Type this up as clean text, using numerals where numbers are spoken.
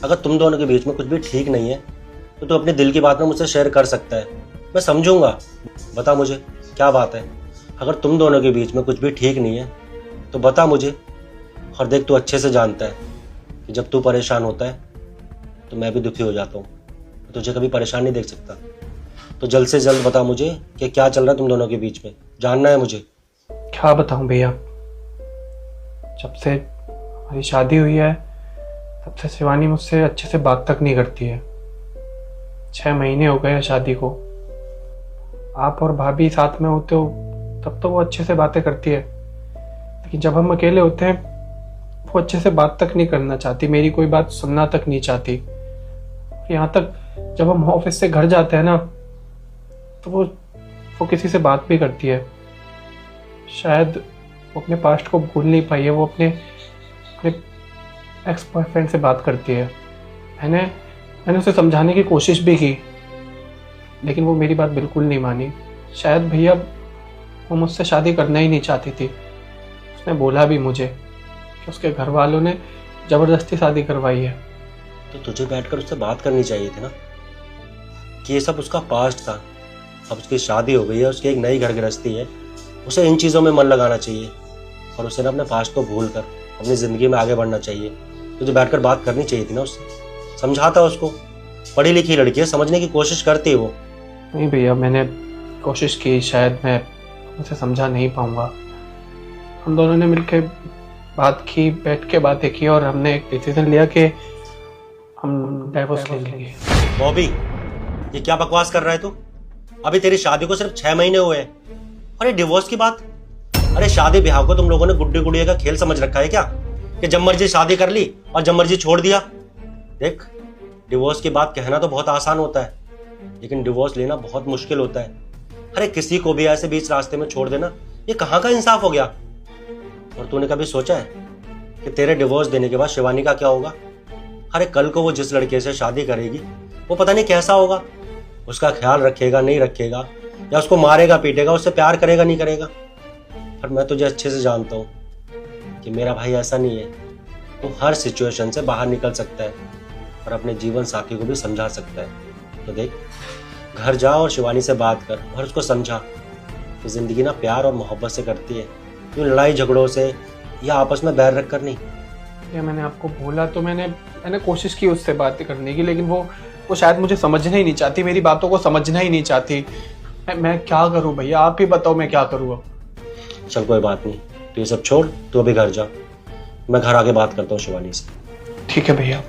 अगर तुम दोनों के बीच में कुछ भी ठीक नहीं है तो तू अपने दिल की बात में मुझसे शेयर कर सकता है, मैं समझूंगा। बता मुझे क्या बात है। अगर तुम दोनों के बीच में कुछ भी ठीक नहीं है तो बता मुझे। और देख, तू अच्छे से जानता है कि जब तू परेशान होता है तो मैं भी दुखी हो जाता हूँ। मैं तुझे कभी परेशान नहीं देख सकता। तो जल्द से जल्द बता मुझे कि क्या चल रहा है तुम दोनों के बीच में, जानना है मुझे। क्या बताऊं भैया, जब से हमारी शादी हुई है तब से शिवानी मुझसे अच्छे से बात तक नहीं करती है। 6 महीने हो गए शादी को। आप और भाभी साथ में होते हो तब तो वो अच्छे से बातें करती है, लेकिन जब हम अकेले होते हैं वो अच्छे से बात तक नहीं करना चाहती, मेरी कोई बात सुनना तक नहीं चाहती। यहाँ तक जब हम ऑफिस से घर जाते हैं ना तो वो किसी से बात भी करती है। शायद वो अपने पास्ट को भूल नहीं पाई है, वो अपने एक्स बॉयफ्रेंड से बात करती है। मैंने उसे समझाने की कोशिश भी की, लेकिन वो मेरी बात बिल्कुल नहीं मानी। शायद भैया वो मुझसे शादी करना ही नहीं चाहती थी। उसने बोला भी मुझे कि उसके घर वालों ने ज़बरदस्ती शादी करवाई है। तो तुझे बैठकर उससे बात करनी चाहिए थी ना कि ये सब उसका पास्ट था, अब उसकी शादी हो गई है, उसकी एक नई घर गृहस्थी है, उसे इन चीज़ों में मन लगाना चाहिए और उसे ना अपने पास्ट को भूल कर अपनी ज़िंदगी में आगे बढ़ना चाहिए। तुझे बैठकर बात करनी चाहिए थी ना उससे, समझाता उसको। पढ़ी लिखी लड़की है, समझने की कोशिश करती है वो। नहीं भैया, मैंने कोशिश की, शायद मैं उसे समझा नहीं पाऊंगा। हम दोनों ने मिलकर बात की, बैठ के बातें की और हमने एक डिसीजन लिया कि हम डाइवोर्स ले लेंगे। बॉबी, ये क्या बकवास कर रहा है तू? अभी तेरी शादी को सिर्फ 6 महीने हुए हैं और ये डिवोर्स की बात। अरे शादी ब्याह को तुम लोगों ने गुड्डी गुड़िया का खेल समझ रखा है क्या, कि जब मर्जी शादी कर ली और जब मर्जी छोड़ दिया? देख, डिवोर्स की बात कहना तो बहुत आसान होता है, लेकिन डिवोर्स लेना बहुत मुश्किल होता है। अरे किसी को भी ऐसे बीच रास्ते में छोड़ देना, ये कहाँ का इंसाफ हो गया? और तूने कभी सोचा है कि तेरे डिवोर्स देने के बाद शिवानी का क्या होगा? अरे कल को वो जिस लड़के से शादी करेगी वो पता नहीं कैसा होगा, उसका ख्याल रखेगा नहीं रखेगा, या उसको मारेगा पीटेगा, उससे प्यार करेगा नहीं करेगा। पर मैं तुझे अच्छे से जानता हूँ कि मेरा भाई ऐसा नहीं है। तू हर सिचुएशन से बाहर निकल सकता है और अपने जीवन साथी को भी समझा सकता है। तो देख, घर जा और शिवानी से बात कर और उसको समझा कि जिंदगी ना प्यार और मोहब्बत से करती है, यूँ लड़ाई झगड़ों से या आपस में बैर रख कर नहीं। या मैंने आपको बोला तो मैंने कोशिश की उससे बातें करने की, लेकिन वो शायद मुझे समझना ही नहीं चाहती, मेरी बातों को समझना ही नहीं चाहती। मैं क्या करूं भैया, आप ही बताओ मैं क्या करूं अब। चल कोई बात नहीं, तो ये सब छोड़, तू अभी घर जा, मैं घर आके बात करता हूँ शिवानी से। ठीक है भैया।